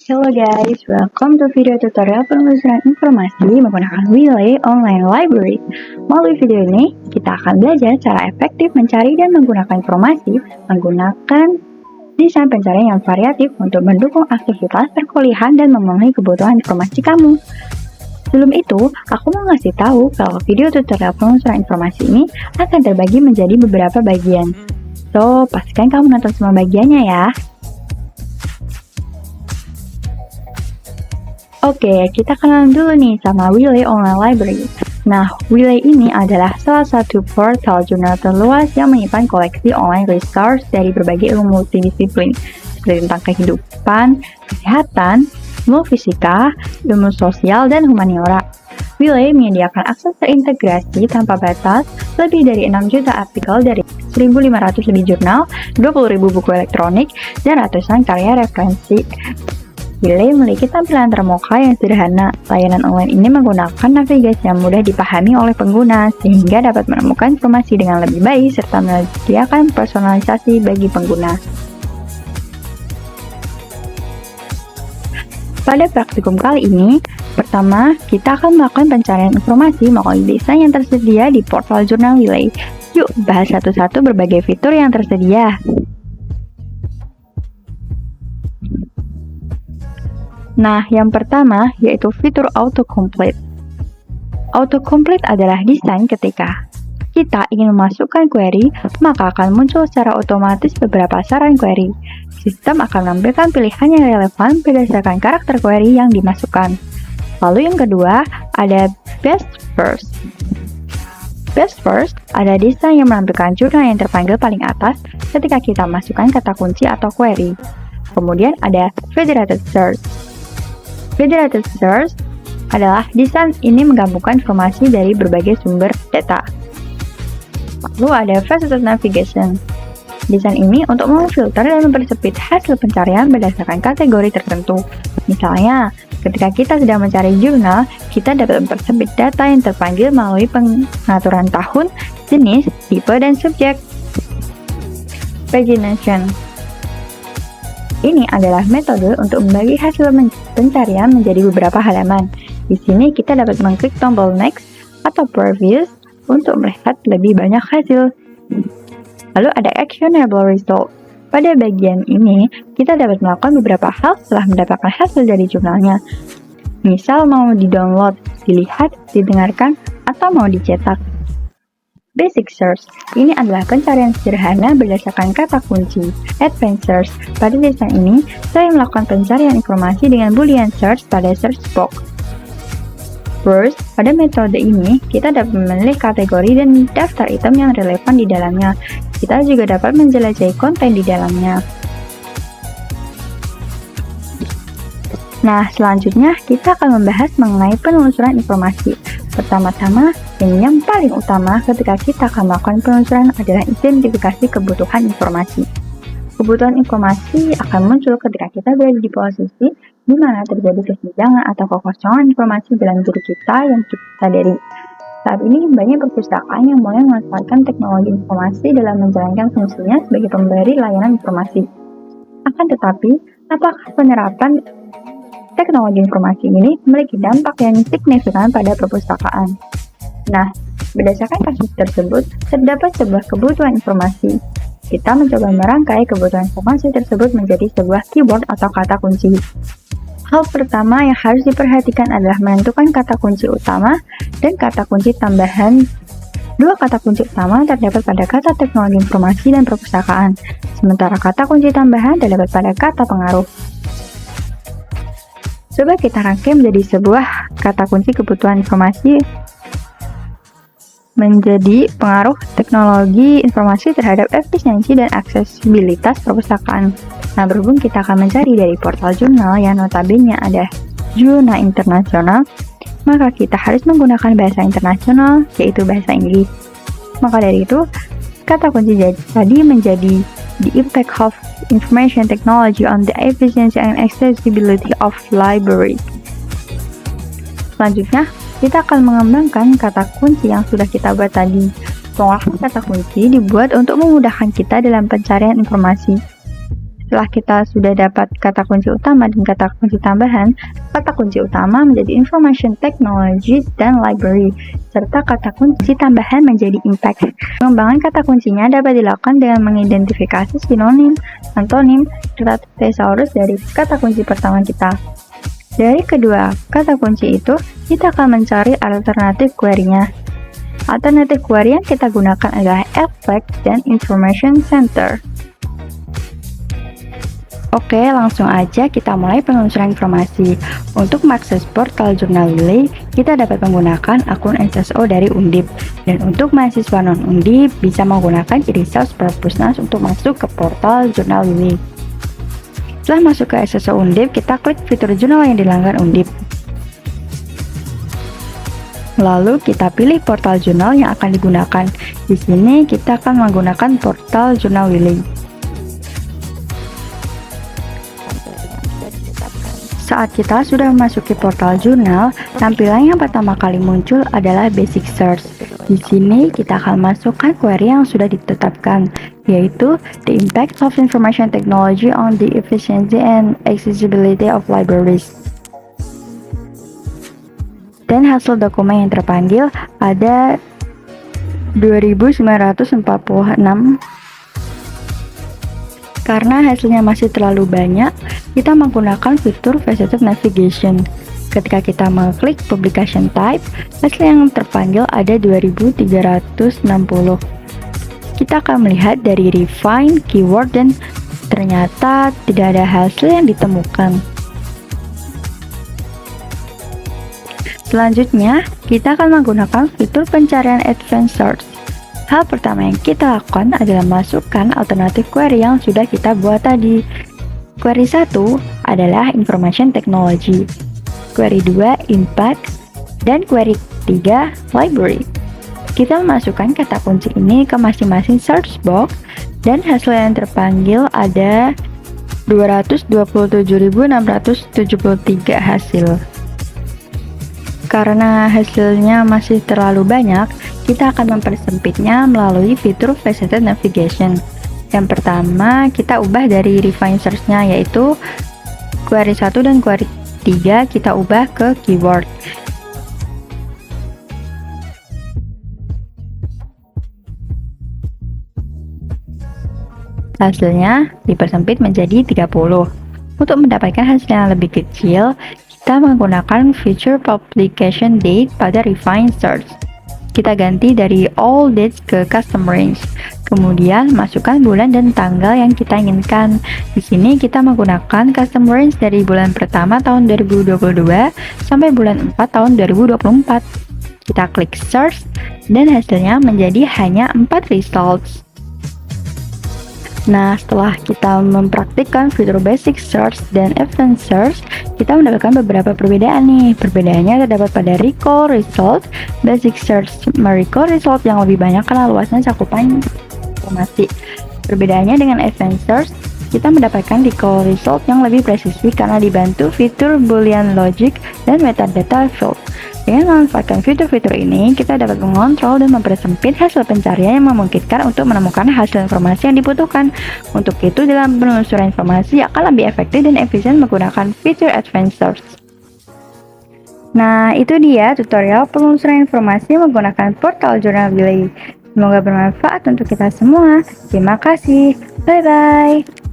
Hello guys, welcome to video tutorial penelusuran informasi menggunakan Wiley Online Library. Melalui video ini, kita akan belajar cara efektif mencari dan menggunakan informasi menggunakan desain pencarian yang variatif untuk mendukung aktivitas perkuliahan dan memenuhi kebutuhan informasi kamu. Sebelum itu, aku mau ngasih tahu kalau video tutorial penelusuran informasi ini akan terbagi menjadi beberapa bagian. So, pastikan kamu nonton semua bagiannya ya. Oke, kita kenalan dulu nih sama Wiley Online Library. Nah, Wiley ini adalah salah satu portal jurnal terluas yang menyimpan koleksi online resource dari berbagai ilmu multidisiplin, seperti tentang kehidupan, kesehatan, ilmu fisika, ilmu sosial, dan humaniora. Wiley menyediakan akses terintegrasi tanpa batas lebih dari 6 juta artikel dari 1.500 lebih jurnal, 20.000 buku elektronik, dan ratusan karya referensi. Wiley memiliki tampilan termuka yang sederhana. Layanan online ini menggunakan navigasi yang mudah dipahami oleh pengguna, sehingga dapat menemukan informasi dengan lebih baik serta menyediakan personalisasi bagi pengguna. Pada praktikum kali ini, pertama, kita akan melakukan pencarian informasi melalui desain yang tersedia di portal jurnal Wiley. Yuk, bahas satu-satu berbagai fitur yang tersedia. Nah, yang pertama yaitu fitur autocomplete. Autocomplete adalah desain ketika kita ingin memasukkan query, maka akan muncul secara otomatis beberapa saran query. Sistem akan menampilkan pilihan yang relevan berdasarkan karakter query yang dimasukkan. Lalu yang kedua, ada Best First. Best First ada desain yang menampilkan jurnal yang terpanggil paling atas ketika kita masukkan kata kunci atau query. Kemudian ada Federated Search. Federated Search adalah desain ini menggabungkan informasi dari berbagai sumber data. Lalu ada Faceted Navigation. Desain ini untuk memfilter dan mempersempit hasil pencarian berdasarkan kategori tertentu. Misalnya, ketika kita sedang mencari jurnal, kita dapat mempersempit data yang terpanggil melalui pengaturan tahun, jenis, tipe, dan subjek. Pagination. Ini adalah metode untuk membagi hasil pencarian menjadi beberapa halaman. Di sini kita dapat mengklik tombol Next atau Previous untuk melihat lebih banyak hasil. Lalu ada Actionable Result. Pada bagian ini, kita dapat melakukan beberapa hal setelah mendapatkan hasil dari jurnalnya. Misal mau di-download, dilihat, didengarkan, atau mau dicetak. Basic Search. Ini adalah pencarian sederhana berdasarkan kata kunci. Advanced Search. Pada desain ini, saya melakukan pencarian informasi dengan Boolean Search pada search box. First, pada metode ini, kita dapat memilih kategori dan daftar item yang relevan di dalamnya. Kita juga dapat menjelajahi konten di dalamnya. Nah, selanjutnya kita akan membahas mengenai penelusuran informasi. Pertama-tama, dan yang paling utama ketika kita akan melakukan penelusuran adalah identifikasi kebutuhan informasi. Kebutuhan informasi akan muncul ketika kita berada di posisi di mana terjadi kesenjangan atau kekosongan informasi dalam diri kita yang kita sadari. Saat ini, banyak perpustakaan yang mulai memanfaatkan teknologi informasi dalam menjalankan fungsinya sebagai pemberi layanan informasi. Akan tetapi, apakah penerapan teknologi informasi ini memiliki dampak yang signifikan pada perpustakaan? Nah, berdasarkan kasus tersebut, terdapat sebuah kebutuhan informasi. Kita mencoba merangkai kebutuhan informasi tersebut menjadi sebuah keyword atau kata kunci. Hal pertama yang harus diperhatikan adalah menentukan kata kunci utama dan kata kunci tambahan. Dua kata kunci utama terdapat pada kata teknologi informasi dan perpustakaan, sementara kata kunci tambahan terdapat pada kata pengaruh. Coba kita rangkai menjadi sebuah kata kunci kebutuhan informasi menjadi pengaruh teknologi informasi terhadap efisiensi dan aksesibilitas perpustakaan. Nah, berhubung kita akan mencari dari portal jurnal yang notabene ada zona internasional, maka kita harus menggunakan bahasa internasional, yaitu bahasa Inggris. Maka dari itu, kata kunci tadi menjadi the impact of information technology on the efficiency and accessibility of library. Selanjutnya, kita akan mengembangkan kata kunci yang sudah kita buat tadi. Pengolahan kata kunci dibuat untuk memudahkan kita dalam pencarian informasi. Setelah kita sudah dapat kata kunci utama dan kata kunci tambahan, kata kunci utama menjadi information technology dan library, serta kata kunci tambahan menjadi impact. Pengembangan kata kuncinya dapat dilakukan dengan mengidentifikasi sinonim, antonim, serta thesaurus dari kata kunci pertama kita. Dari kedua kata kunci itu, kita akan mencari alternatif query-nya. Alternatif query yang kita gunakan adalah Affect dan Information Center. Oke, langsung aja kita mulai penelusuran informasi. Untuk mengakses portal Jurnal Wiley, kita dapat menggunakan akun SSO dari Undip. Dan untuk mahasiswa non-Undip, bisa menggunakan Resource Purpose untuk masuk ke portal Jurnal Wiley. Setelah masuk ke SSO Undip, kita klik fitur jurnal yang dilanggar Undip. Lalu kita pilih portal jurnal yang akan digunakan. Di sini kita akan menggunakan portal Jurnal Wiley. Saat kita sudah memasuki portal jurnal, tampilan yang pertama kali muncul adalah Basic Search. Di sini kita akan masukkan query yang sudah ditetapkan, yaitu The Impact of Information Technology on the Efficiency and Accessibility of Libraries. Dan hasil dokumen yang terpanggil ada 2946. Karena hasilnya masih terlalu banyak, kita menggunakan fitur Faceted Navigation. Ketika kita mengklik Publication Type, hasil yang terpanggil ada 2360. Kita akan melihat dari Refine, Keyword, dan ternyata tidak ada hasil yang ditemukan. Selanjutnya, kita akan menggunakan fitur pencarian Advanced Search. Hal pertama yang kita lakukan adalah masukkan alternatif query yang sudah kita buat tadi. Query 1 adalah Information Technology, query 2 Impact, dan query 3 Library. Kita memasukkan kata kunci ini ke masing-masing search box dan hasil yang terpanggil ada 227.673 hasil. Karena hasilnya masih terlalu banyak, kita akan mempersempitnya melalui fitur Faceted Navigation. Yang pertama, kita ubah dari Refine Search-nya, yaitu query 1 dan query 3 kita ubah ke keyword. Hasilnya dipersempit menjadi 30. Untuk mendapatkan hasil yang lebih kecil, kita menggunakan fitur Publication Date pada Refine Search. Kita ganti dari All Dates ke Custom Range. Kemudian masukkan bulan dan tanggal yang kita inginkan. Di sini kita menggunakan Custom Range dari bulan pertama tahun 2022 sampai bulan 4 tahun 2024. Kita klik Search dan hasilnya menjadi hanya 4 results. Nah, setelah kita mempraktikkan fitur Basic Search dan Advanced Search, kita mendapatkan beberapa perbedaan nih. Perbedaannya terdapat pada Recall Result. Basic Search merecall result yang lebih banyak karena luasnya cakupan informasi. Perbedaannya dengan Advanced Search, kita mendapatkan recall result yang lebih presisi karena dibantu fitur Boolean Logic dan Metadata Field. Dengan memanfaatkan fitur-fitur ini, kita dapat mengontrol dan mempersempit hasil pencarian yang memungkinkan untuk menemukan hasil informasi yang dibutuhkan. Untuk itu, dalam penelusuran informasi akan lebih efektif dan efisien menggunakan fitur Advanced Search. Nah, itu dia tutorial penelusuran informasi menggunakan portal Jurnal Wiley. Semoga bermanfaat untuk kita semua. Terima kasih. Bye-bye.